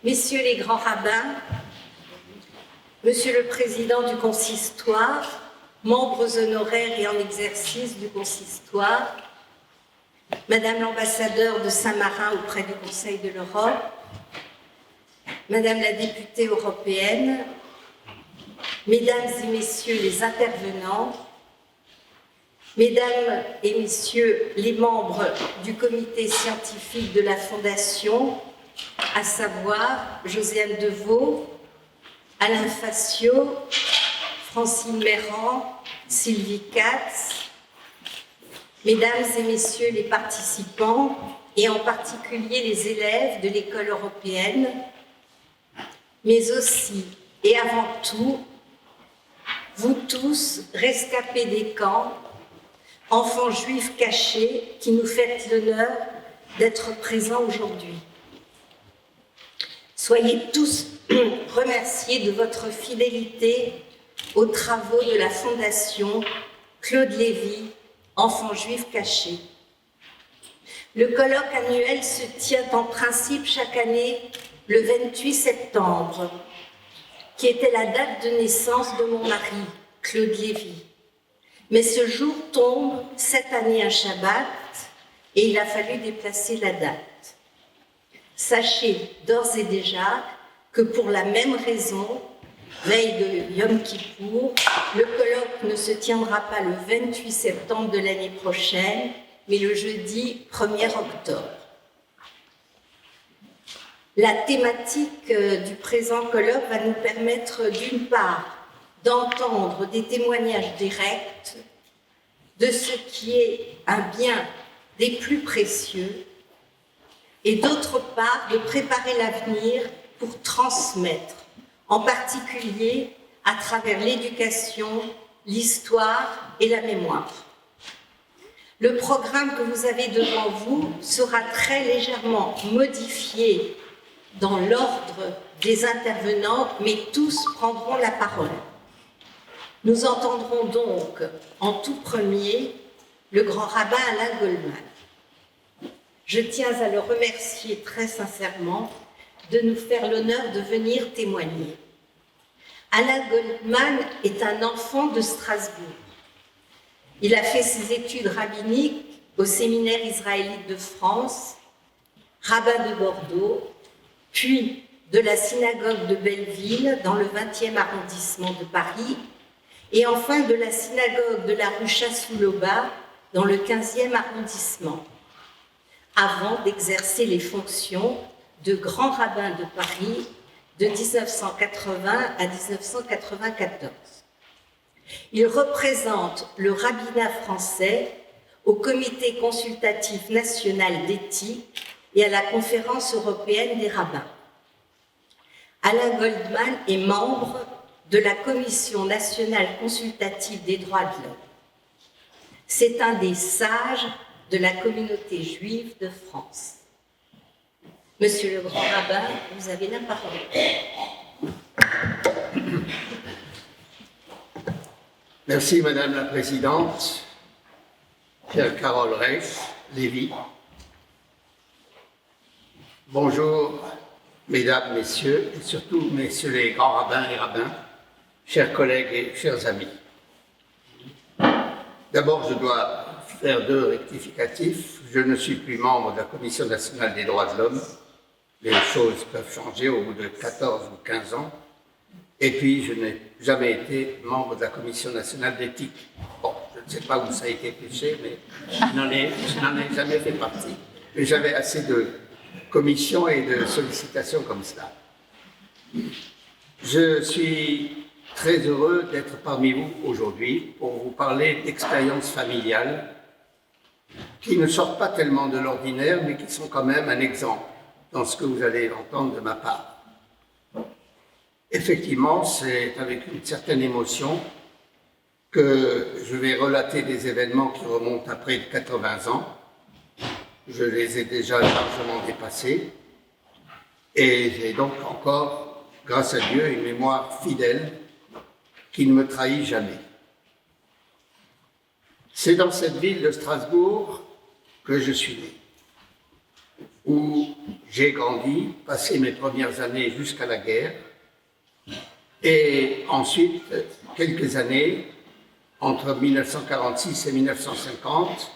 Messieurs les grands rabbins, Monsieur le Président du Consistoire, membres honoraires et en exercice du Consistoire, Madame l'ambassadeur de Saint-Marin auprès du Conseil de l'Europe, Madame la députée européenne, Mesdames et Messieurs les intervenants, Mesdames et Messieurs les membres du comité scientifique de la Fondation, à savoir Josiane Deveau, Alain Facio, Francine Mérand, Sylvie Katz, Mesdames et Messieurs les participants, et en particulier les élèves de l'école européenne, mais aussi et avant tout, vous tous, rescapés des camps, enfants juifs cachés, qui nous faites l'honneur d'être présents aujourd'hui. Soyez tous remerciés de votre fidélité aux travaux de la Fondation Claude Lévy, Enfants juifs cachés. Le colloque annuel se tient en principe chaque année le 28 septembre, qui était la date de naissance de mon mari, Claude Lévy. Mais ce jour tombe cette année un Shabbat et il a fallu déplacer la date. Sachez d'ores et déjà que pour la même raison, veille de Yom Kippour, le colloque ne se tiendra pas le 28 septembre de l'année prochaine, mais le jeudi 1er octobre. La thématique du présent colloque va nous permettre d'une part d'entendre des témoignages directs de ce qui est un bien des plus précieux et d'autre part de préparer l'avenir pour transmettre, en particulier à travers l'éducation, l'histoire et la mémoire. Le programme que vous avez devant vous sera très légèrement modifié dans l'ordre des intervenants, mais tous prendront la parole. Nous entendrons donc en tout premier le grand rabbin Alain Goldman. Je tiens à le remercier très sincèrement de nous faire l'honneur de venir témoigner. Alain Goldman est un enfant de Strasbourg. Il a fait ses études rabbiniques au séminaire israélite de France, rabbin de Bordeaux, puis de la synagogue de Belleville dans le 20e arrondissement de Paris, et enfin de la synagogue de la rue Chassouloba dans le 15e arrondissement, avant d'exercer les fonctions de grand rabbin de Paris de 1980 à 1994. Il représente le rabbinat français au Comité consultatif national d'éthique et à la Conférence européenne des rabbins. Alain Goldman est membre de la Commission nationale consultative des droits de l'homme. C'est un des sages de la communauté juive de France. Monsieur le grand rabbin, vous avez la parole. Merci Madame la Présidente, chère Carole Reich, Lévy. Bonjour Mesdames, Messieurs, et surtout Messieurs les grands rabbins et rabbins, chers collègues et chers amis. D'abord, je dois faire deux rectificatifs. Je ne suis plus membre de la Commission nationale des droits de l'homme. Les choses peuvent changer au bout de 14 ou 15 ans. Et puis, je n'ai jamais été membre de la Commission nationale d'éthique. Bon, je ne sais pas où ça a été péché, mais je n'en ai jamais fait partie. Mais j'avais assez de commissions et de sollicitations comme cela. Je suis très heureux d'être parmi vous aujourd'hui pour vous parler d'expériences familiales qui ne sortent pas tellement de l'ordinaire, mais qui sont quand même un exemple dans ce que vous allez entendre de ma part. Effectivement, c'est avec une certaine émotion que je vais relater des événements qui remontent à près de 80 ans. Je les ai déjà largement dépassés et j'ai donc encore, grâce à Dieu, une mémoire fidèle qui ne me trahit jamais. C'est dans cette ville de Strasbourg que je suis né. où j'ai grandi, passé mes premières années jusqu'à la guerre, et ensuite quelques années entre 1946 et 1950,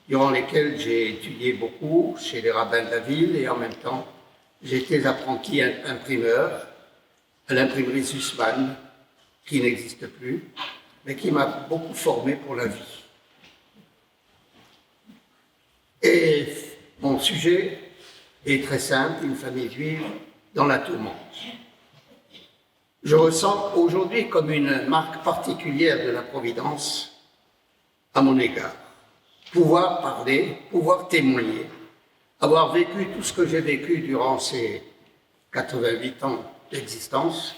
durant lesquelles j'ai étudié beaucoup chez les rabbins de la ville, et en même temps j'étais apprenti imprimeur à l'imprimerie Sussman, qui n'existe plus, mais qui m'a beaucoup formé pour la vie. Et mon sujet est très simple, une famille juive dans la tourmente. Je ressens aujourd'hui comme une marque particulière de la Providence à mon égard. Pouvoir parler, pouvoir témoigner, avoir vécu tout ce que j'ai vécu durant ces 88 ans d'existence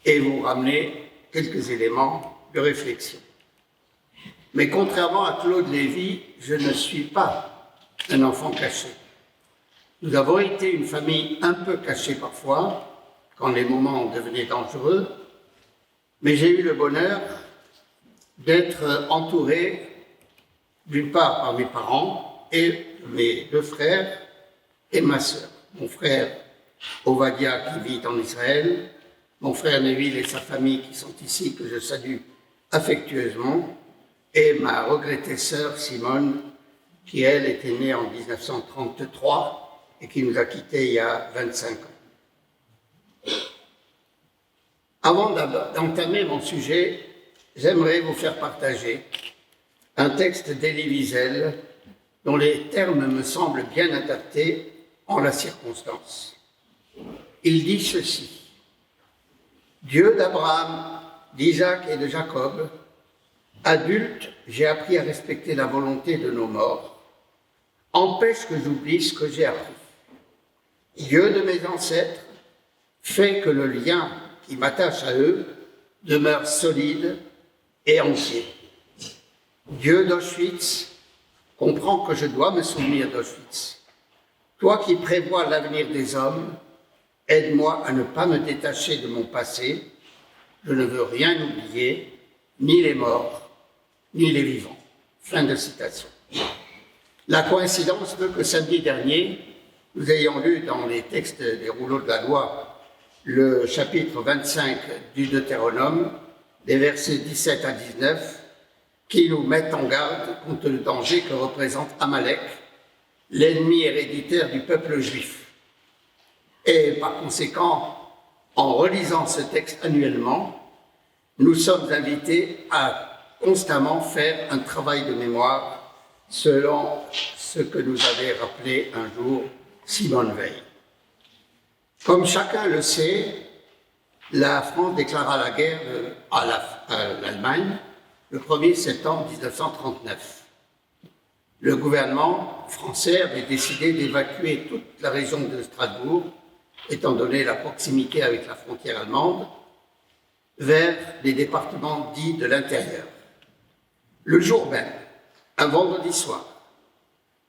et vous ramener quelques éléments de réflexion. Mais contrairement à Claude Lévy, je ne suis pas un enfant caché. Nous avons été une famille un peu cachée parfois, quand les moments devenaient dangereux, mais j'ai eu le bonheur d'être entouré d'une part par mes parents et mes deux frères et ma sœur. Mon frère Ovadia qui vit en Israël, mon frère Neville et sa famille qui sont ici, que je salue affectueusement, et ma regrettée sœur Simone, qui elle était née en 1933 et qui nous a quittés il y a 25 ans. Avant d'entamer mon sujet, j'aimerais vous faire partager un texte d'Élie Wiesel dont les termes me semblent bien adaptés en la circonstance. Il dit ceci: Dieu d'Abraham, d'Isaac et de Jacob, adulte, j'ai appris à respecter la volonté de nos morts, empêche que j'oublie ce que j'ai appris. Dieu de mes ancêtres fait que le lien qui m'attache à eux demeure solide et entier. Dieu d'Auschwitz comprend que je dois me souvenir d'Auschwitz. Toi qui prévois l'avenir des hommes, aide-moi à ne pas me détacher de mon passé. Je ne veux rien oublier, ni les morts, ni les vivants. Fin de citation. La coïncidence veut que samedi dernier, nous ayons lu dans les textes des rouleaux de la loi le chapitre 25 du Deutéronome, des versets 17 à 19, qui nous mettent en garde contre le danger que représente Amalek, l'ennemi héréditaire du peuple juif. Et par conséquent, en relisant ce texte annuellement, nous sommes invités à constamment faire un travail de mémoire selon ce que nous avait rappelé un jour Simone Veil. Comme chacun le sait, la France déclara la guerre à l'Allemagne le 1er septembre 1939. Le gouvernement français avait décidé d'évacuer toute la région de Strasbourg, étant donné la proximité avec la frontière allemande, vers les départements dits de l'intérieur. Le jour même, un vendredi soir,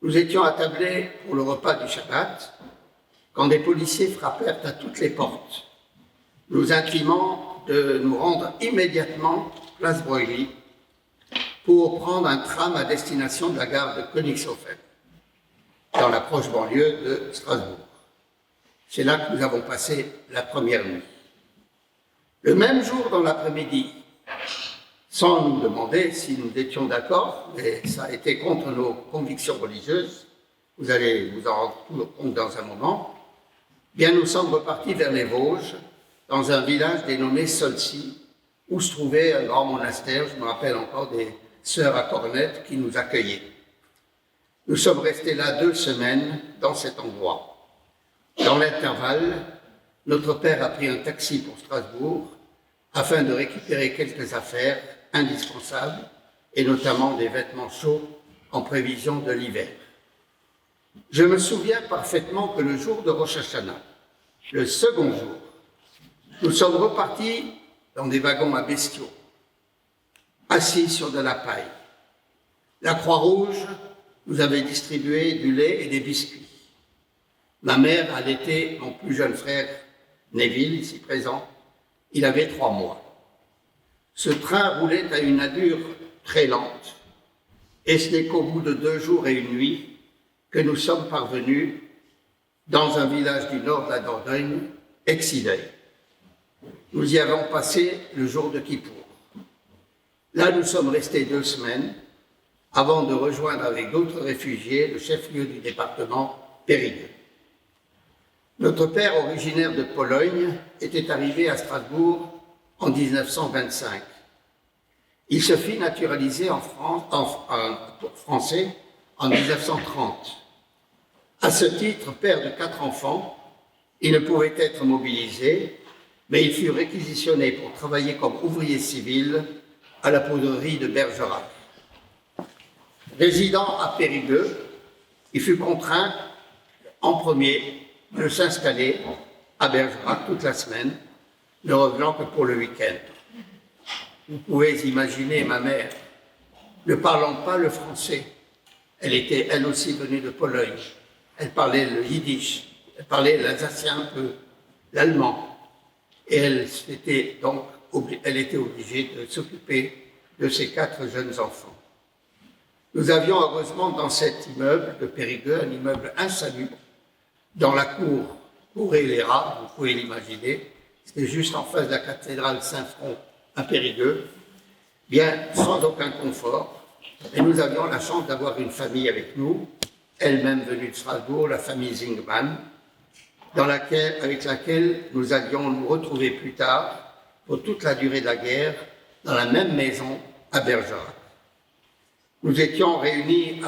nous étions attablés pour le repas du Shabbat, quand des policiers frappèrent à toutes les portes, nous intimant de nous rendre immédiatement place Broglie pour prendre un tram à destination de la gare de Königshofen, dans la proche banlieue de Strasbourg. C'est là que nous avons passé la première nuit. Le même jour, dans l'après-midi, sans nous demander si nous étions d'accord, mais ça a été contre nos convictions religieuses, vous allez vous en rendre compte dans un moment, bien nous sommes repartis vers les Vosges, dans un village dénommé Solcy, où se trouvait un grand monastère, je me rappelle encore des sœurs à cornettes qui nous accueillaient. Nous sommes restés là 2 semaines dans cet endroit. Dans l'intervalle, notre père a pris un taxi pour Strasbourg afin de récupérer quelques affaires indispensables et notamment des vêtements chauds en prévision de l'hiver. Je me souviens parfaitement que le jour de Rosh Hashanah, le second jour, nous sommes repartis dans des wagons à bestiaux, assis sur de la paille. La Croix-Rouge nous avait distribué du lait et des biscuits. Ma mère allaitait mon plus jeune frère, Neville, ici présent. Il avait 3 mois. Ce train roulait à une allure très lente, et ce n'est qu'au bout de 2 jours et une nuit que nous sommes parvenus dans un village du nord de la Dordogne, Excideuil. Nous y avons passé le jour de Kippour. Là, nous sommes restés 2 semaines avant de rejoindre avec d'autres réfugiés le chef-lieu du département, Périgueux. Notre père, originaire de Pologne, était arrivé à Strasbourg en 1925. Il se fit naturaliser français en 1930. À ce titre, père de 4 enfants, il ne pouvait être mobilisé, mais il fut réquisitionné pour travailler comme ouvrier civil à la poudrerie de Bergerac. Résidant à Périgueux, il fut contraint en premier de s'installer à Bergerac toute la semaine, ne revenant que pour le week-end. Vous pouvez imaginer ma mère, ne parlant pas le français. Elle était elle aussi venue de Pologne. Elle parlait le yiddish, elle parlait l'alsacien un peu, l'allemand. Et elle était obligée de s'occuper de ses 4 jeunes enfants. Nous avions heureusement dans cet immeuble de Périgueux, un immeuble insalubre, dans la cour, courait les rats, vous pouvez l'imaginer, c'était juste en face de la cathédrale Saint-Front à Périgueux, bien sans aucun confort. Et nous avions la chance d'avoir une famille avec nous, elle-même venue de Strasbourg, la famille Zingman, avec laquelle nous allions nous retrouver plus tard, pour toute la durée de la guerre, dans la même maison à Bergerac. Nous étions réunis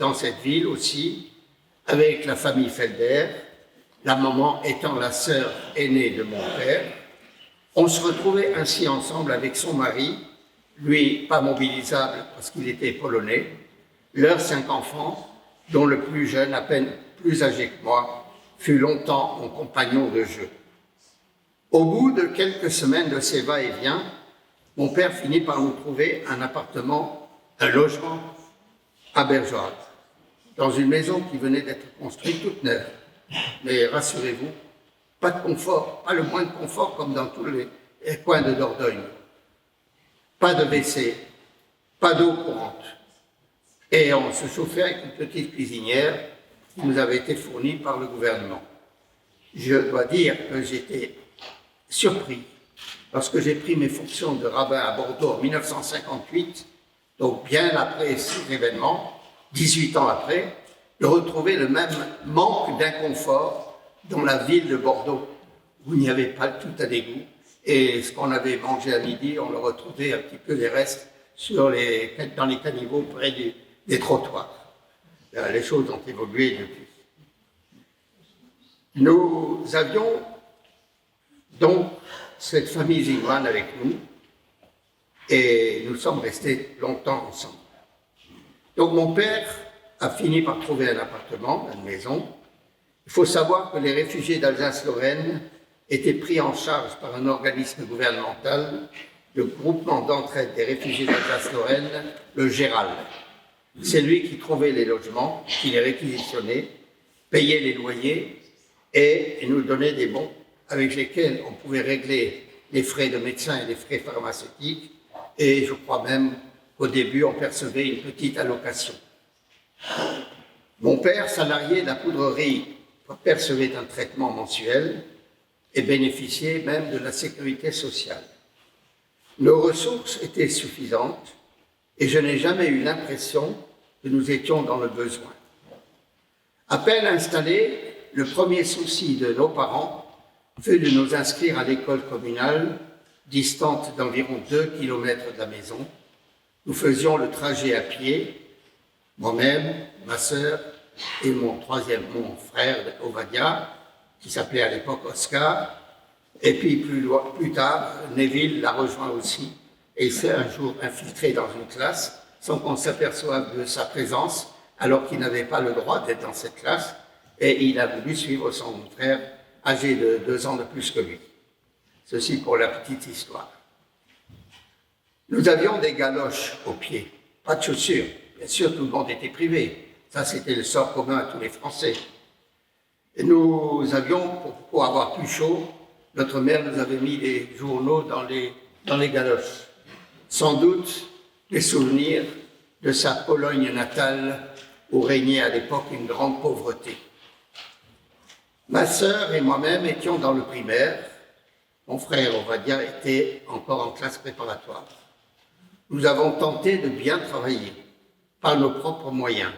dans cette ville aussi, avec la famille Felder, la maman étant la sœur aînée de mon père. On se retrouvait ainsi ensemble avec son mari, lui pas mobilisable parce qu'il était polonais, leurs 5 enfants, dont le plus jeune, à peine plus âgé que moi, fut longtemps mon compagnon de jeu. Au bout de quelques semaines de ces va-et-vient, mon père finit par nous trouver un appartement, un logement à Bergerac, dans une maison qui venait d'être construite toute neuve. Mais rassurez-vous, pas de confort, pas le moins de confort comme dans tous les coins de Dordogne. Pas de WC, pas d'eau courante. Et on se chauffait avec une petite cuisinière qui nous avait été fournie par le gouvernement. Je dois dire que j'étais surpris lorsque j'ai pris mes fonctions de rabbin à Bordeaux en 1958, donc bien après ces événements, 18 ans après, de retrouver le même manque d'inconfort dans la ville de Bordeaux, où il n'y avait pas tout à l'égout. Et ce qu'on avait mangé à midi, on le retrouvait un petit peu les restes dans les caniveaux près des trottoirs. Les choses ont évolué depuis. Nous avions donc cette famille Zingman avec nous et nous sommes restés longtemps ensemble. Donc mon père a fini par trouver un appartement, une maison. Il faut savoir que les réfugiés d'Alsace-Lorraine étaient pris en charge par un organisme gouvernemental, le groupement d'entraide des réfugiés d'Alsace-Lorraine, le GERAL. C'est lui qui trouvait les logements, qui les réquisitionnait, payait les loyers et nous donnait des bons avec lesquels on pouvait régler les frais de médecin et les frais pharmaceutiques. Et je crois même qu'au début, on percevait une petite allocation. Mon père, salarié de la poudrerie, percevait un traitement mensuel et bénéficiait même de la sécurité sociale. Nos ressources étaient suffisantes et je n'ai jamais eu l'impression que nous étions dans le besoin. À peine installés, le premier souci de nos parents fut de nous inscrire à l'école communale, distante d'environ 2 kilomètres de la maison. Nous faisions le trajet à pied, moi-même, ma sœur et mon frère Ovadia, qui s'appelait à l'époque Oscar, et puis plus tard, Neville l'a rejoint aussi, et il s'est un jour infiltré dans une classe sans qu'on s'aperçoive de sa présence, alors qu'il n'avait pas le droit d'être dans cette classe, et il a voulu suivre son frère âgé de 2 ans de plus que lui. Ceci pour la petite histoire. Nous avions des galoches aux pieds, pas de chaussures. Bien sûr, tout le monde était privé. Ça, c'était le sort commun à tous les Français. Et nous avions, pour avoir plus chaud, notre mère nous avait mis des journaux dans les galoches. Sans doute des souvenirs de sa Pologne natale, où régnait à l'époque une grande pauvreté. Ma sœur et moi-même étions dans le primaire. Mon frère, on va dire, était encore en classe préparatoire. Nous avons tenté de bien travailler, par nos propres moyens.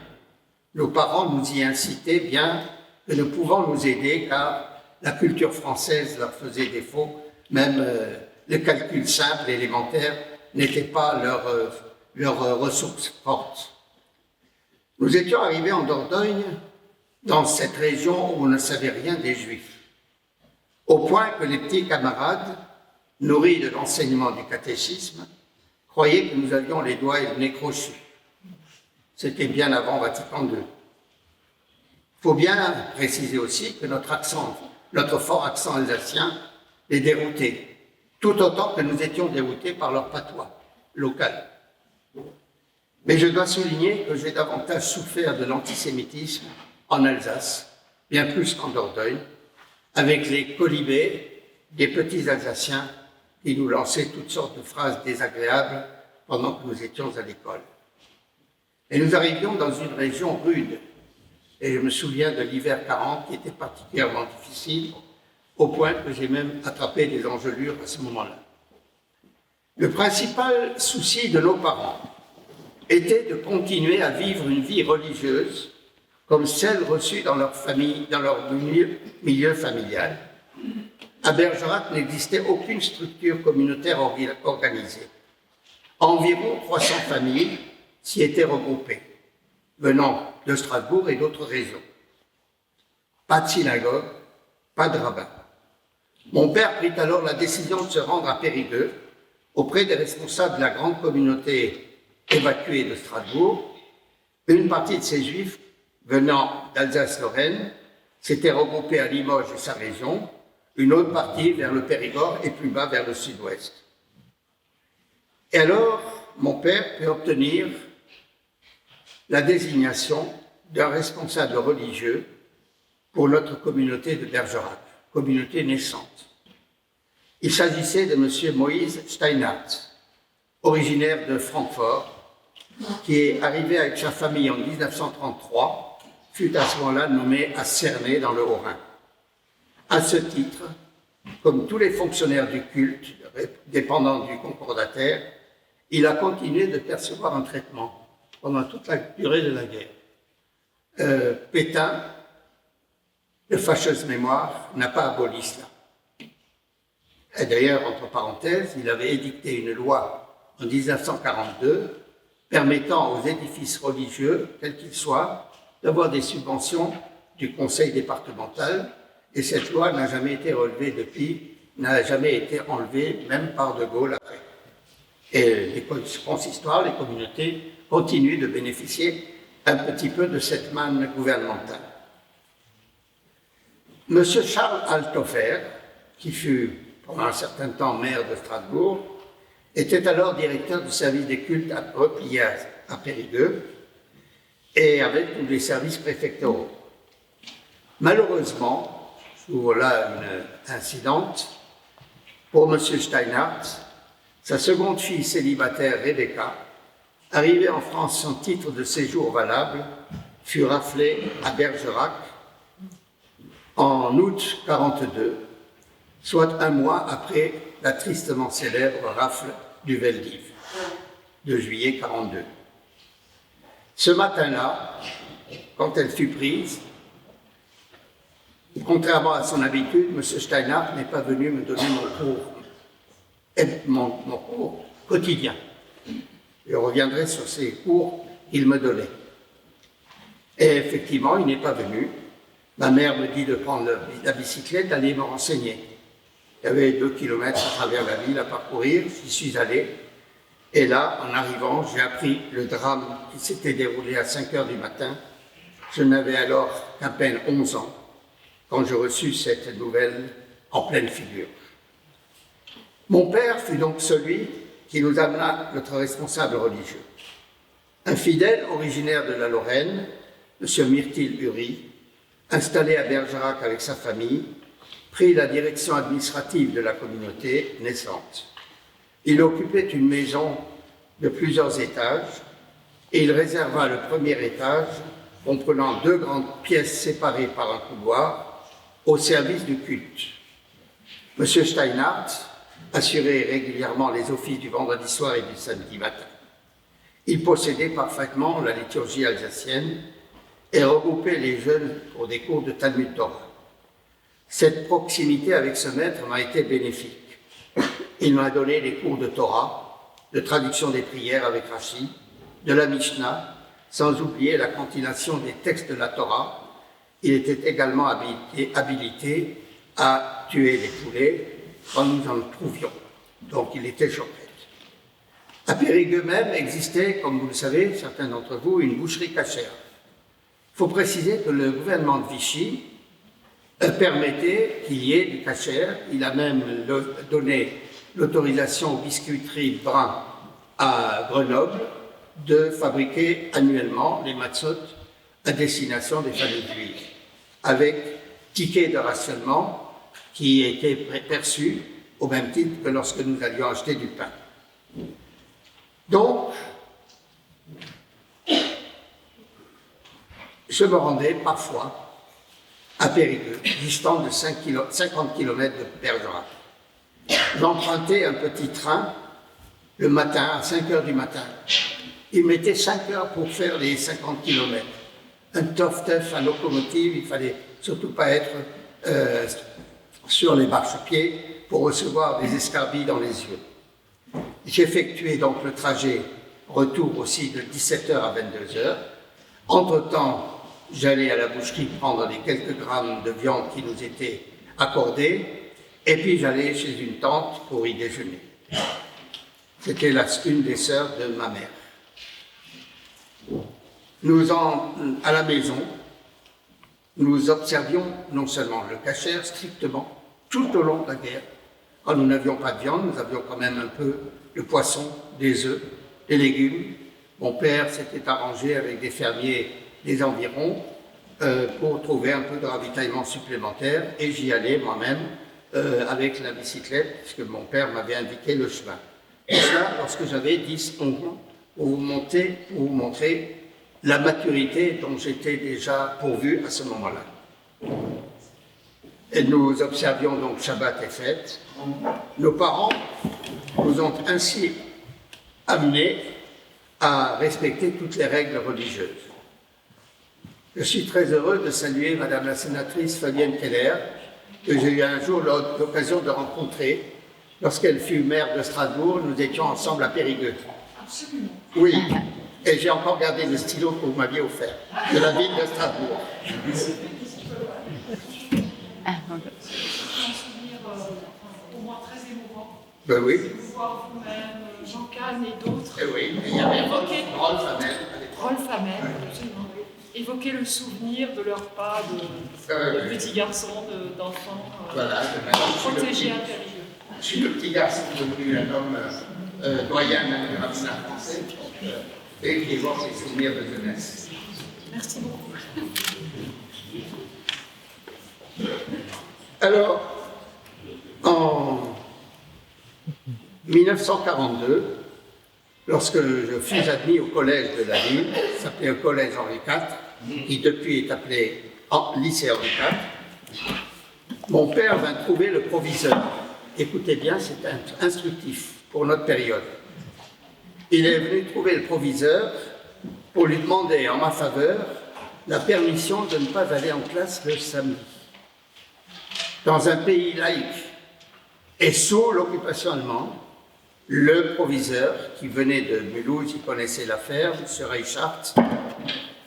Nos parents nous y incitaient bien que nous pouvons nous aider, car la culture française leur faisait défaut. Même le calcul simple, élémentaire, n'était pas leur ressource forte. Nous étions arrivés en Dordogne, dans cette région où on ne savait rien des Juifs, au point que les petits camarades, nourris de l'enseignement du catéchisme, croyaient que nous avions les doigts et le nez crochus. C'était bien avant Vatican II. Il faut bien préciser aussi que notre fort accent alsacien les déroutait, tout autant que nous étions déroutés par leur patois local. Mais je dois souligner que j'ai davantage souffert de l'antisémitisme en Alsace, bien plus qu'en Dordogne, avec les colibés des petits Alsaciens qui nous lançaient toutes sortes de phrases désagréables pendant que nous étions à l'école. Et nous arrivions dans une région rude, et je me souviens de l'hiver 40 qui était particulièrement difficile, au point que j'ai même attrapé des engelures à ce moment-là. Le principal souci de nos parents était de continuer à vivre une vie religieuse comme celle reçue dans leur famille, dans leur milieu familial. À Bergerac n'existait aucune structure communautaire organisée. Environ 300 familles s'y étaient regroupées, venant de Strasbourg et d'autres régions. Pas de synagogue, pas de rabbin. Mon père prit alors la décision de se rendre à Périgueux auprès des responsables de la grande communauté évacuée de Strasbourg. Une partie de ces Juifs venant d'Alsace-Lorraine s'était regroupée à Limoges et sa région, une autre partie vers le Périgord et plus bas vers le sud-ouest. Et alors, mon père peut obtenir la désignation d'un responsable religieux pour notre communauté de Bergerac, communauté naissante. Il s'agissait de M. Moïse Steinhardt, originaire de Francfort, qui est arrivé avec sa famille en 1933, fut à ce moment-là nommé à Cernay dans le Haut-Rhin. À ce titre, comme tous les fonctionnaires du culte dépendant du concordataire, il a continué de percevoir un traitement pendant toute la durée de la guerre. Pétain, de fâcheuse mémoire, n'a pas aboli cela. Et d'ailleurs, entre parenthèses, il avait édicté une loi en 1942 permettant aux édifices religieux, quels qu'ils soient, d'avoir des subventions du conseil départemental, et cette loi n'a jamais été relevée depuis, n'a jamais été enlevée, même par De Gaulle après. Et les consistoires, les communautés, continuent de bénéficier un petit peu de cette manne gouvernementale. Monsieur Charles Althofer, qui fut pendant un certain temps maire de Strasbourg, était alors directeur du service des cultes replié à Périgueux et avec tous les services préfectoraux. Malheureusement, j'ouvre là une incidente, pour M. Steinhardt, sa seconde fille célibataire, Rebecca, arrivée en France sans titre de séjour valable, fut raflée à Bergerac en août 1942, soit un mois après la tristement célèbre rafle du Veldiv de juillet 1942. Ce matin-là, quand elle fut prise, contrairement à son habitude, M. Steinhardt n'est pas venu me donner mon cours quotidien. Je reviendrai sur ces cours qu'il me donnait. Et effectivement, il n'est pas venu. Ma mère me dit de prendre la bicyclette, d'aller me renseigner. Il y avait 2 kilomètres à travers la ville à parcourir, j'y suis allé. Et là, en arrivant, j'ai appris le drame qui s'était déroulé à 5 heures du matin. Je n'avais alors qu'à peine 11 ans quand je reçus cette nouvelle en pleine figure. Mon père fut donc celui qui nous amena notre responsable religieux. Un fidèle originaire de la Lorraine, M. Myrtil Uri, installé à Bergerac avec sa famille, prit la direction administrative de la communauté naissante. Il occupait une maison de plusieurs étages et il réserva le premier étage comprenant 2 grandes pièces séparées par un couloir au service du culte. M. Steinhardt assurait régulièrement les offices du vendredi soir et du samedi matin. Il possédait parfaitement la liturgie alsacienne et regroupait les jeunes pour des cours de Talmud Torah. Cette proximité avec ce maître m'a été bénéfique. Il m'a donné des cours de Torah, de traduction des prières avec Rashi, de la Mishnah, sans oublier la cantisation des textes de la Torah. Il était également habilité à tuer les poulets quand nous en trouvions. Donc il était choqué. À Périgueux même existait, comme vous le savez, certains d'entre vous, une boucherie cachère. Il faut préciser que le gouvernement de Vichy permettait qu'il y ait du cachère. Il a même donné l'autorisation aux biscuiteries Brun à Grenoble de fabriquer annuellement les matzot à destination des familles juives, avec tickets de rationnement qui étaient perçus au même titre que lorsque nous allions acheter du pain. Donc, je me rendais parfois à Périgueux, distant de 50 km de Bergerac. J'empruntais un petit train le matin, à 5 heures du matin. Il mettait 5 heures pour faire les 50 km. Un tof-teuf à locomotive, il ne fallait surtout pas être sur les marchepieds pour recevoir des escarbilles dans les yeux. J'effectuais donc le trajet retour aussi de 17h à 22h. Entre-temps, j'allais à la boucherie prendre les quelques grammes de viande qui nous étaient accordés, et puis j'allais chez une tante pour y déjeuner. C'était une des sœurs de ma mère. À la maison, nous observions non seulement le cachère strictement tout au long de la guerre. Quand nous n'avions pas de viande, nous avions quand même un peu de poisson, des œufs, des légumes. Mon père s'était arrangé avec des fermiers des environs pour trouver un peu de ravitaillement supplémentaire, et j'y allais moi-même avec la bicyclette, puisque mon père m'avait indiqué le chemin. Et cela, lorsque j'avais 10-11 ans, pour vous montrer la maturité dont j'étais déjà pourvu à ce moment-là. Et nous observions donc Shabbat et fête. Nos parents nous ont ainsi amenés à respecter toutes les règles religieuses. Je suis très heureux de saluer Madame la sénatrice Fabienne Keller, que j'ai eu un jour l'occasion de rencontrer. Lorsqu'elle fut maire de Strasbourg, nous étions ensemble à Périgueux. Absolument. Oui, et j'ai encore gardé le stylo que vous m'aviez offert, de la ville de Strasbourg. C'est un souvenir au moins très émouvant. Ben oui. De vous voir vous-même, Jean Kahn et d'autres. Et oui, il y avait Rolf Hamel. Rolf Hamel, absolument. Évoquer le souvenir de leur pas de petits garçons, d'enfants Voilà, protégés à Périgueux. Je suis le petit garçon devenu un homme doyen du rabbinat français et qui évoque les souvenirs de jeunesse. Merci beaucoup. Alors, en 1942, lorsque je fus admis au collège de la ville, ça s'appelait le collège Henri IV, qui depuis est appelé lycée Henri IV, mon père vint trouver le proviseur. Écoutez bien, c'est instructif pour notre période. Il est venu trouver le proviseur pour lui demander en ma faveur la permission de ne pas aller en classe le samedi. Dans un pays laïque et sous l'occupation allemande, le proviseur, qui venait de Mulhouse, il connaissait l'affaire, M. Reichhardt,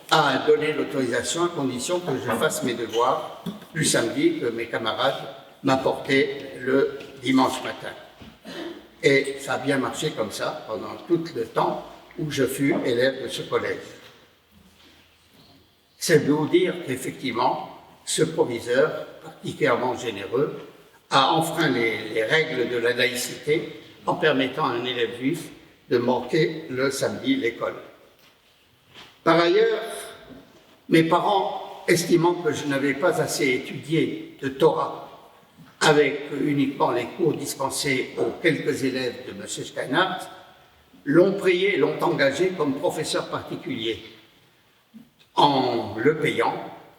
a donné l'autorisation à condition que je fasse mes devoirs du samedi, que mes camarades m'apportaient le dimanche matin. Et ça a bien marché comme ça pendant tout le temps où je fus élève de ce collège. C'est de vous dire qu'effectivement, ce proviseur, particulièrement généreux, a enfreint les règles de la laïcité en permettant à un élève juif de manquer le samedi l'école. Par ailleurs, mes parents, estimant que je n'avais pas assez étudié de Torah avec uniquement les cours dispensés aux quelques élèves de M. Steinhardt, l'ont prié, l'ont engagé comme professeur particulier. en le payant,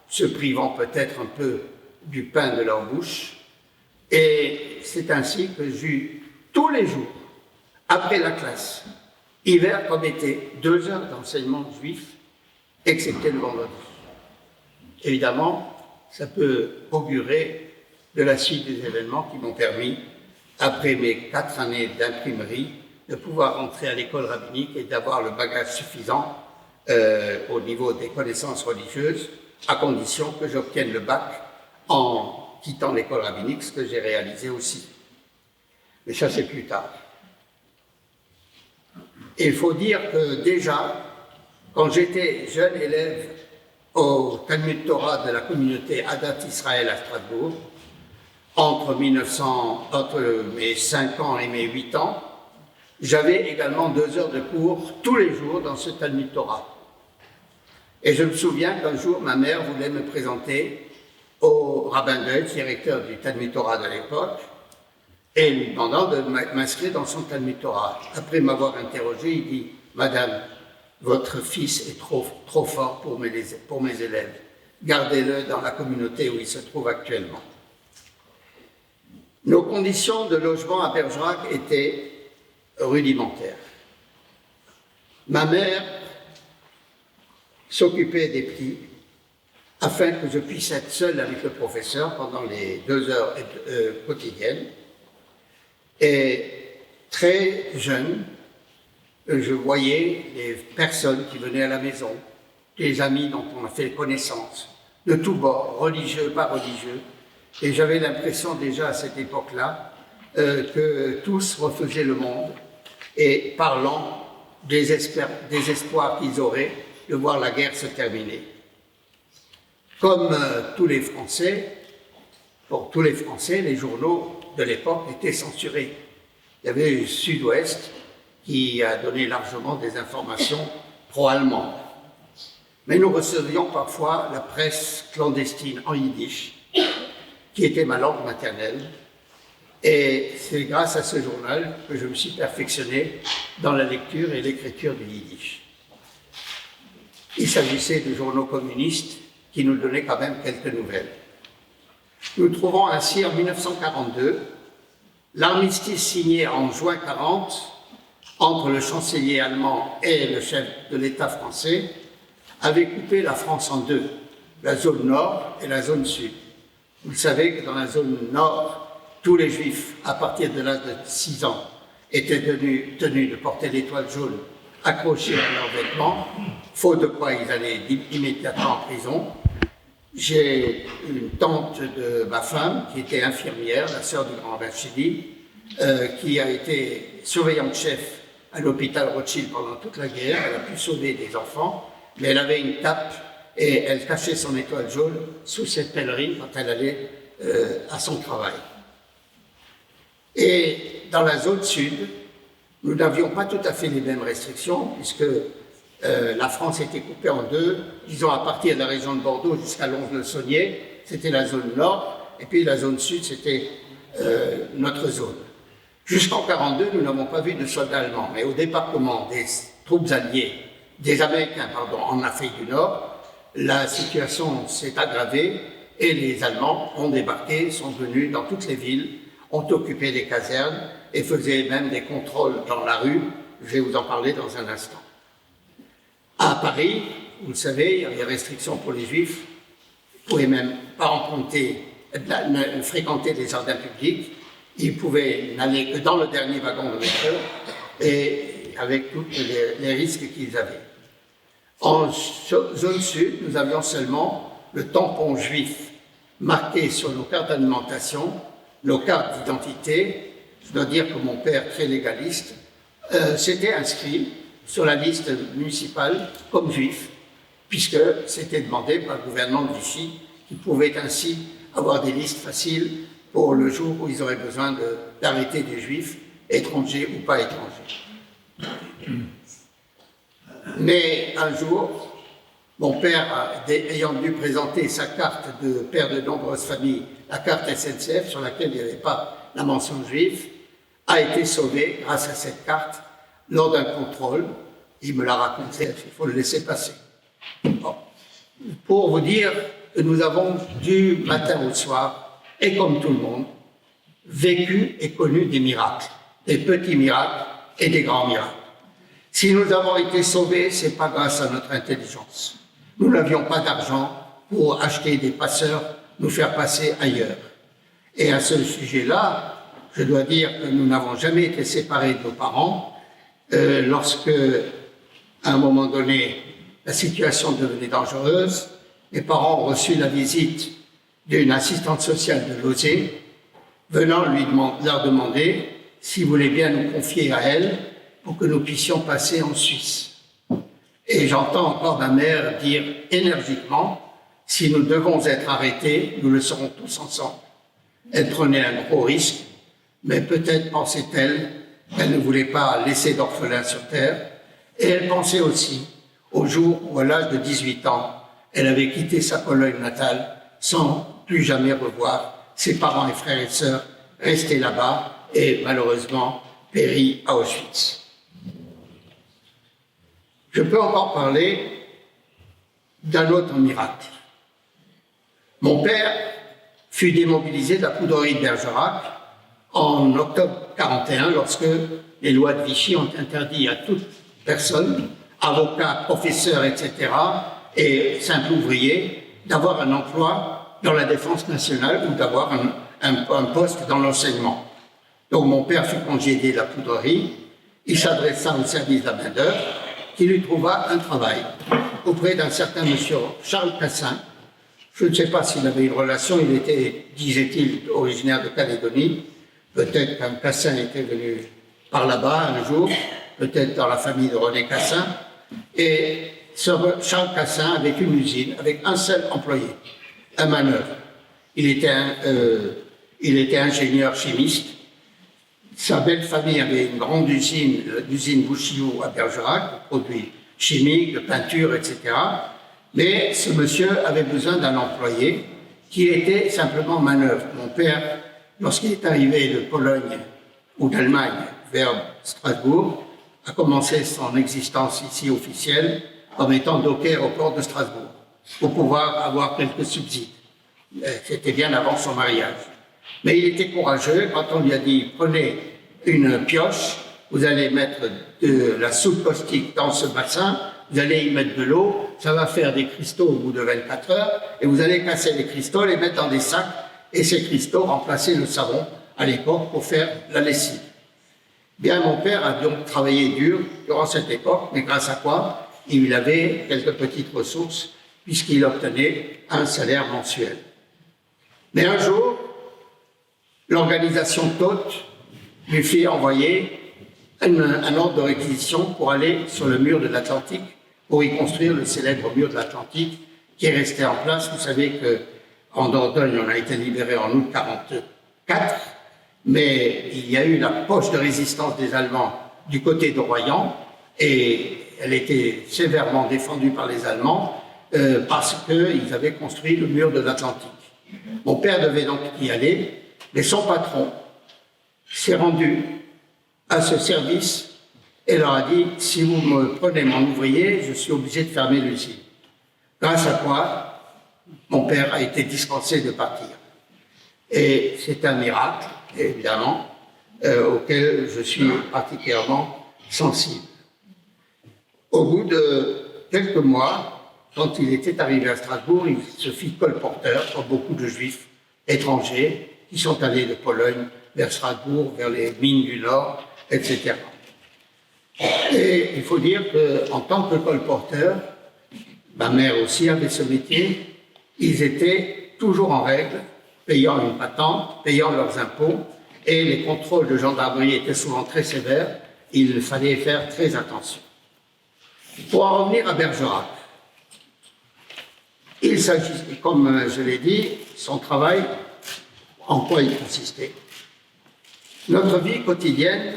se privant peut-être un peu du pain de leur bouche. Et c'est ainsi que j'eus tous les jours, après la classe, hiver comme été, 2 heures d'enseignement juif, excepté le vendredi. Évidemment, ça peut augurer de la suite des événements qui m'ont permis, après mes 4 années d'imprimerie, de pouvoir rentrer à l'école rabbinique et d'avoir le bagage suffisant au niveau des connaissances religieuses, à condition que j'obtienne le bac en quittant l'école rabbinique, ce que j'ai réalisé aussi. Mais ça, c'est plus tard. Et il faut dire que déjà, quand j'étais jeune élève au Talmud Torah de la communauté Adat Israël à Strasbourg, entre mes 5 ans et mes 8 ans, j'avais également 2 heures de cours tous les jours dans ce Talmud Torah. Et je me souviens qu'un jour, ma mère voulait me présenter au rabbin Deutsch, directeur du Talmud Torah de l'époque, et lui demandant de m'inscrire dans son Talmud Torah. Après m'avoir interrogé, il dit « Madame, votre fils est trop fort pour mes élèves. Gardez-le dans la communauté où il se trouve actuellement. » Nos conditions de logement à Bergerac étaient rudimentaires. Ma mère s'occupait des petits afin que je puisse être seul avec le professeur pendant les 2 heures quotidiennes. Et très jeune, je voyais les personnes qui venaient à la maison, des amis dont on a fait connaissance, de tous bords, religieux, pas religieux. Et j'avais l'impression déjà à cette époque-là que tous refaisaient le monde et parlant des espoirs qu'ils auraient de voir la guerre se terminer. Comme tous les Français, pour tous les Français, les journaux de l'époque étaient censurés. Il y avait le Sud-Ouest qui a donné largement des informations pro-allemandes. Mais nous recevions parfois la presse clandestine en yiddish, qui était ma langue maternelle. Et c'est grâce à ce journal que je me suis perfectionné dans la lecture et l'écriture du yiddish. Il s'agissait de journaux communistes qui nous donnaient quand même quelques nouvelles. Nous trouvons ainsi en 1942 l'armistice signé en juin 1940 entre le chancelier allemand et le chef de l'État français avait coupé la France en deux, la zone nord et la zone sud. Vous savez que dans la zone nord, tous les juifs, à partir de l'âge de 6 ans, étaient tenus de porter l'étoile jaune accrochée à leurs vêtements, faute de quoi ils allaient immédiatement en prison. J'ai une tante de ma femme qui était infirmière, la sœur du grand Rachidi, qui a été surveillante-chef à l'hôpital Rothschild pendant toute la guerre. Elle a pu sauver des enfants, mais elle avait une tape et elle cachait son étoile jaune sous cette pèlerine quand elle allait à son travail. Et dans la zone sud, nous n'avions pas tout à fait les mêmes restrictions, puisque la France était coupée en deux, disons à partir de la région de Bordeaux jusqu'à Lons-le-Saunier, c'était la zone nord, et puis la zone sud, c'était notre zone. Jusqu'en 1942, nous n'avons pas vu de soldats allemands, mais au débarquement des troupes alliées, des Américains, en Afrique du Nord, la situation s'est aggravée et les Allemands ont débarqué, sont venus dans toutes les villes, ont occupé des casernes et faisaient même des contrôles dans la rue. Je vais vous en parler dans un instant. À Paris, vous le savez, il y a des restrictions pour les Juifs. Ils ne pouvaient même pas fréquenter les jardins publics. Ils pouvaient n'aller que dans le dernier wagon de métro et avec tous les risques qu'ils avaient. En zone sud, nous avions seulement le tampon juif marqué sur nos cartes d'alimentation, nos cartes d'identité. Je dois dire que mon père, très légaliste, s'était inscrit sur la liste municipale comme juif, puisque c'était demandé par le gouvernement de Vichy, qui pouvait ainsi avoir des listes faciles pour le jour où ils auraient besoin d'arrêter des juifs, étrangers ou pas étrangers. Mais un jour, mon père, ayant dû présenter sa carte de père de nombreuses familles, la carte SNCF sur laquelle il n'y avait pas la mention juive, a été sauvé grâce à cette carte lors d'un contrôle. Il me l'a raconté, il faut le laisser passer. Bon. pour vous dire que nous avons du matin au soir, et comme tout le monde, vécu et connu des miracles, des petits miracles et des grands miracles. Si nous avons été sauvés, ce n'est pas grâce à notre intelligence. Nous n'avions pas d'argent pour acheter des passeurs, nous faire passer ailleurs. Et à ce sujet-là, je dois dire que nous n'avons jamais été séparés de nos parents. Lorsque, à un moment donné, la situation devenait dangereuse, mes parents ont reçu la visite d'une assistante sociale de Lausée, venant leur demander s'ils voulaient bien nous confier à elle pour que nous puissions passer en Suisse. Et j'entends encore ma mère dire énergiquement, si nous devons être arrêtés, nous le serons tous ensemble. Elle prenait un gros risque, mais peut-être pensait-elle qu'elle ne voulait pas laisser d'orphelins sur terre, et elle pensait aussi au jour où, à l'âge de 18 ans, elle avait quitté sa Pologne natale sans plus jamais revoir ses parents et frères et sœurs restés là-bas et malheureusement péri à Auschwitz. Je peux encore parler d'un autre miracle. Mon père fut démobilisé de la poudrerie de Bergerac en octobre 1941 lorsque les lois de Vichy ont interdit à toute personne, avocat, professeur, etc., et simple ouvrier, d'avoir un emploi dans la défense nationale ou d'avoir un poste dans l'enseignement. Donc mon père fut congédié de la poudrerie, il s'adressa au service de la main-d'œuvre, qui lui trouva un travail auprès d'un certain monsieur Charles Cassin. Je ne sais pas s'il avait une relation, il était, disait-il, originaire de Calédonie. Peut-être qu'un Cassin était venu par là-bas un jour, peut-être dans la famille de René Cassin. Et ce Charles Cassin avait une usine avec un seul employé, un manœuvre. Il était ingénieur chimiste. Sa belle famille avait une grande usine, l'usine Bouchillou à Bergerac, de produits chimiques, de peinture, etc. Mais ce monsieur avait besoin d'un employé qui était simplement manœuvre. Mon père, lorsqu'il est arrivé de Pologne ou d'Allemagne vers Strasbourg, a commencé son existence ici officielle comme étant docker au port de Strasbourg, pour pouvoir avoir quelques subsides. C'était bien avant son mariage. Mais il était courageux quand on lui a dit « Prenez une pioche, vous allez mettre de la soude caustique dans ce bassin, vous allez y mettre de l'eau, ça va faire des cristaux au bout de 24 heures, et vous allez casser les cristaux, les mettre dans des sacs, et ces cristaux remplacer le savon à l'époque pour faire la lessive. » Bien, mon père a donc travaillé dur durant cette époque, mais grâce à quoi il avait quelques petites ressources, puisqu'il obtenait un salaire mensuel. Mais un jour, l'organisation TOT lui fit envoyer un ordre de réquisition pour aller sur le mur de l'Atlantique, pour y construire le célèbre mur de l'Atlantique qui est resté en place. Vous savez qu'en Dordogne, on a été libéré en août 1944, mais il y a eu la poche de résistance des Allemands du côté de Royan, et elle était sévèrement défendue par les Allemands parce qu'ils avaient construit le mur de l'Atlantique. Mon père devait donc y aller, mais son patron s'est rendu à ce service et leur a dit « Si vous me prenez mon ouvrier, je suis obligé de fermer l'usine. » Grâce à quoi, mon père a été dispensé de partir. Et c'est un miracle, évidemment, auquel je suis particulièrement sensible. Au bout de quelques mois, quand il était arrivé à Strasbourg, il se fit colporteur, comme beaucoup de juifs étrangers qui sont allés de Pologne vers Strasbourg, vers les mines du Nord, etc. Et il faut dire qu'en tant que colporteur, ma mère aussi avait ce métier, ils étaient toujours en règle, payant une patente, payant leurs impôts, et les contrôles de gendarmerie étaient souvent très sévères, il fallait faire très attention. Pour en revenir à Bergerac, il s'agissait, comme je l'ai dit, son travail, en quoi il consistait. Notre vie quotidienne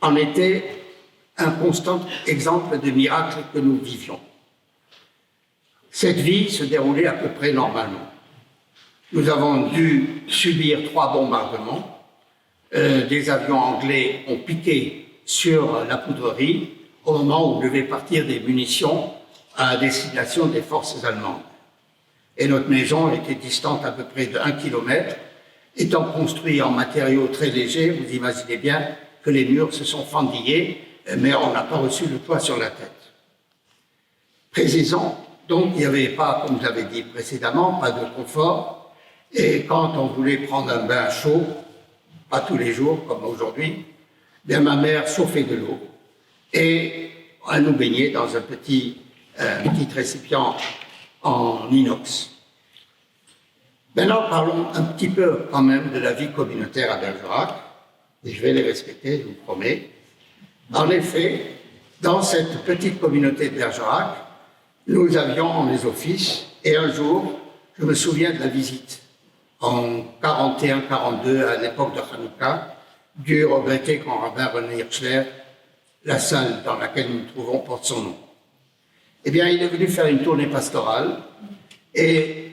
en était un constant exemple de miracle que nous vivions. Cette vie se déroulait à peu près normalement. Nous avons dû subir 3 bombardements. Des avions anglais ont piqué sur la poudrerie au moment où devaient partir des munitions à destination des forces allemandes. Et notre maison était distante à peu près de 1 kilomètre. Étant construite en matériaux très légers, vous imaginez bien que les murs se sont fendillés, mais on n'a pas reçu le toit sur la tête. Précisons, donc il n'y avait pas, comme j'avais dit précédemment, pas de confort. Et quand on voulait prendre un bain chaud, pas tous les jours comme aujourd'hui, bien ma mère chauffait de l'eau et elle nous baignait dans un petit récipient en inox. Maintenant, parlons un petit peu quand même de la vie communautaire à Bergerac, et je vais les respecter, je vous promets. En effet, dans cette petite communauté de Bergerac, nous avions les offices, et un jour, je me souviens de la visite, en 41-42, à l'époque de Hanouka, du regretté grand rabbin René Hirschler, la salle dans laquelle nous nous trouvons porte son nom. Eh bien, il est venu faire une tournée pastorale, et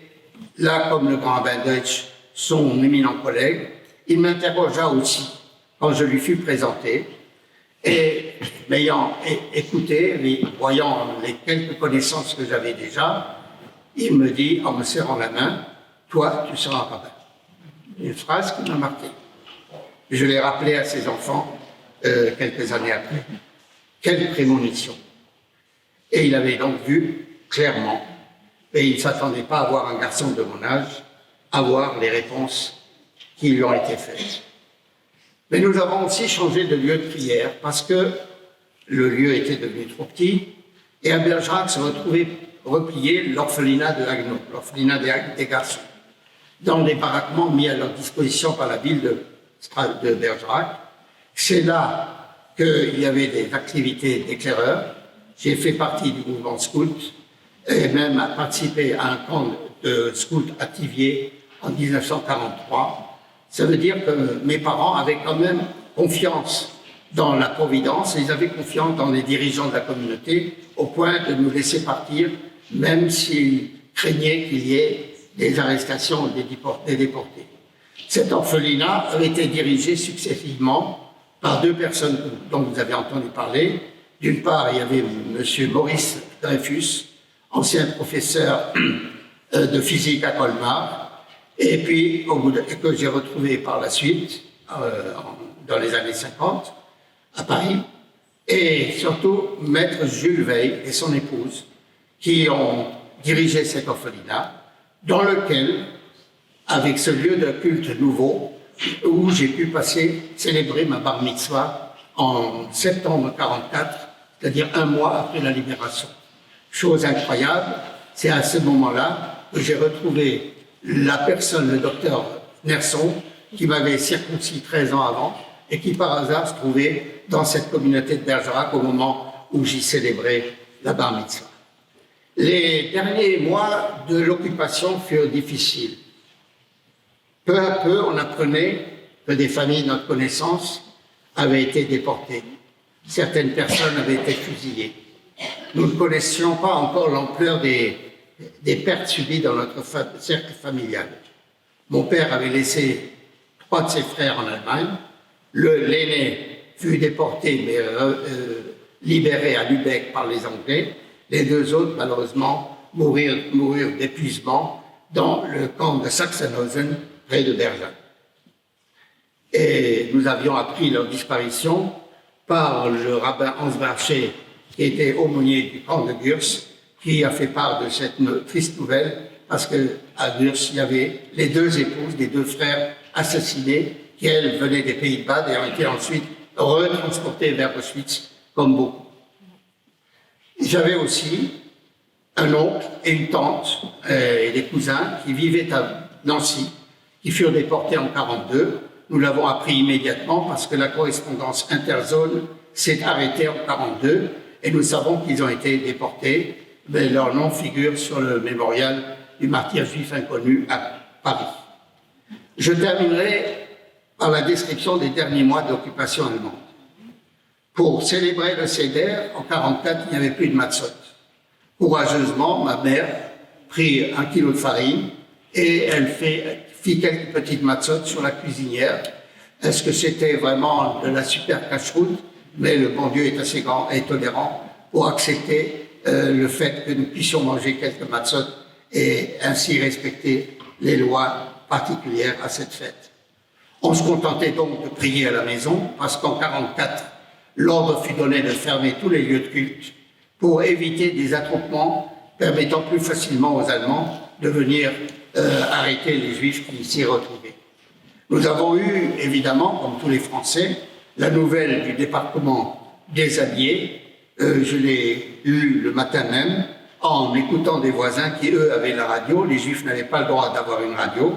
là, comme le grand rabbin Deutsch, son éminent collègue, il m'interrogea aussi quand je lui fus présenté, et m'ayant écouté, voyant les quelques connaissances que j'avais déjà, il me dit, en me serrant la main, « Toi, tu seras un rabbin ». Une phrase qui m'a marqué. Je l'ai rappelé à ses enfants quelques années après. Quelle prémonition! Et il avait donc vu clairement, et il ne s'attendait pas à voir un garçon de mon âge avoir les réponses qui lui ont été faites. Mais nous avons aussi changé de lieu de prière parce que le lieu était devenu trop petit et à Bergerac se retrouvait replié l'orphelinat de Haguenau, l'orphelinat des garçons, dans des baraquements mis à leur disposition par la ville de Bergerac. C'est là qu'il y avait des activités d'éclaireurs. J'ai fait partie du mouvement scout et même participé à un camp de scout à Thiviers en 1943. Ça veut dire que mes parents avaient quand même confiance dans la Providence, et ils avaient confiance dans les dirigeants de la communauté au point de nous laisser partir, même s'ils craignaient qu'il y ait des arrestations des déportés. Cet orphelinat avait été dirigé successivement par deux personnes dont vous avez entendu parler. D'une part, il y avait M. Maurice Dreyfus, ancien professeur de physique à Colmar, et puis, que j'ai retrouvé par la suite, dans les années 50, à Paris, et surtout Maître Jules Veil et son épouse, qui ont dirigé cet orphelinat, dans lequel, avec ce lieu de culte nouveau, où j'ai pu célébrer ma bar mitzvah en septembre 1944, c'est-à-dire un mois après la libération. Chose incroyable, c'est à ce moment-là que j'ai retrouvé la personne, le docteur Nerson, qui m'avait circoncis 13 ans avant et qui par hasard se trouvait dans cette communauté de Bergerac au moment où j'y célébrais la bar mitzvah. Les derniers mois de l'occupation furent difficiles. Peu à peu, on apprenait que des familles de notre connaissance avaient été déportées. Certaines personnes avaient été fusillées. Nous ne connaissions pas encore l'ampleur des pertes subies dans notre cercle familial. Mon père avait laissé 3 de ses frères en Allemagne. L'aîné fut déporté, mais libéré à Lübeck par les Anglais. Les 2 autres, malheureusement, moururent d'épuisement dans le camp de Sachsenhausen, près de Bergerac. Et nous avions appris leur disparition par le rabbin Hans Barchet, qui était aumônier du camp de Gurs, qui a fait part de cette triste nouvelle, parce qu'à Gurs, il y avait les 2 épouses des 2 frères assassinés, qui, elles, venaient des Pays-Bas et ont été ensuite retransportées vers Auschwitz, comme beaucoup. J'avais aussi un oncle et une tante et des cousins qui vivaient à Nancy, qui furent déportés en 1942. Nous l'avons appris immédiatement parce que la correspondance interzone s'est arrêtée en 1942 et nous savons qu'ils ont été déportés. Mais leur nom figure sur le mémorial du martyr juif inconnu à Paris. Je terminerai par la description des derniers mois d'occupation allemande. Pour célébrer le Seder, en 1944, il n'y avait plus de matzot. Courageusement, ma mère prit 1 kilo de farine et elle fit quelques petites matzot sur la cuisinière. Est-ce que c'était vraiment de la super cacheroute? Mais le bon Dieu est assez grand et tolérant pour accepter le fait que nous puissions manger quelques matzot et ainsi respecter les lois particulières à cette fête. On se contentait donc de prier à la maison, parce qu'en 1944, l'ordre fut donné de fermer tous les lieux de culte pour éviter des attroupements permettant plus facilement aux Allemands de venir arrêter les Juifs qui s'y retrouvaient. Nous avons eu, évidemment, comme tous les Français, la nouvelle du débarquement des Alliés. Je l'ai eu le matin même, en écoutant des voisins qui, eux, avaient la radio. Les Juifs n'avaient pas le droit d'avoir une radio.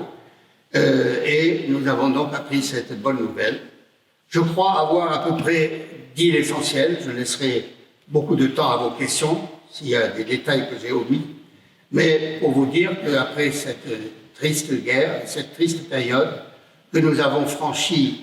Et nous avons donc appris cette bonne nouvelle. Je crois avoir à peu près dit l'essentiel. Je laisserai beaucoup de temps à vos questions, s'il y a des détails que j'ai omis. Mais pour vous dire qu'après cette triste guerre, cette triste période que nous avons franchie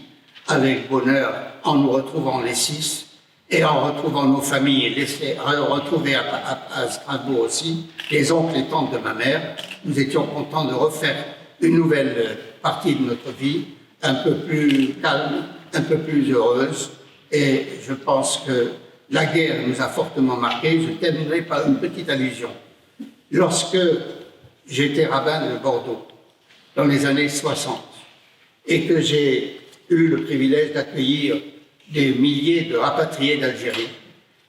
avec bonheur en nous retrouvant les 6 et en retrouvant nos familles et les retrouver à Strasbourg aussi, les oncles et tantes de ma mère, nous étions contents de refaire une nouvelle partie de notre vie, un peu plus calme, un peu plus heureuse. Et je pense que la guerre nous a fortement marqués. Je terminerai par une petite allusion. Lorsque j'étais rabbin de Bordeaux, dans les années 60, et que j'ai eu le privilège d'accueillir des milliers de rapatriés d'Algérie,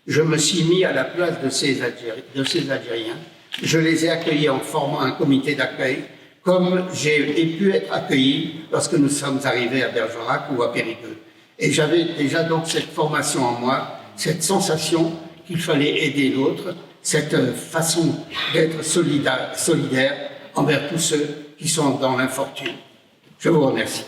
je me suis mis à la place de ces Algériens. Je les ai accueillis en formant un comité d'accueil, comme j'ai pu être accueilli lorsque nous sommes arrivés à Bergerac ou à Périgueux. Et j'avais déjà donc cette formation en moi, cette sensation qu'il fallait aider l'autre, cette façon d'être solidaire envers tous ceux qui sont dans l'infortune. Je vous remercie.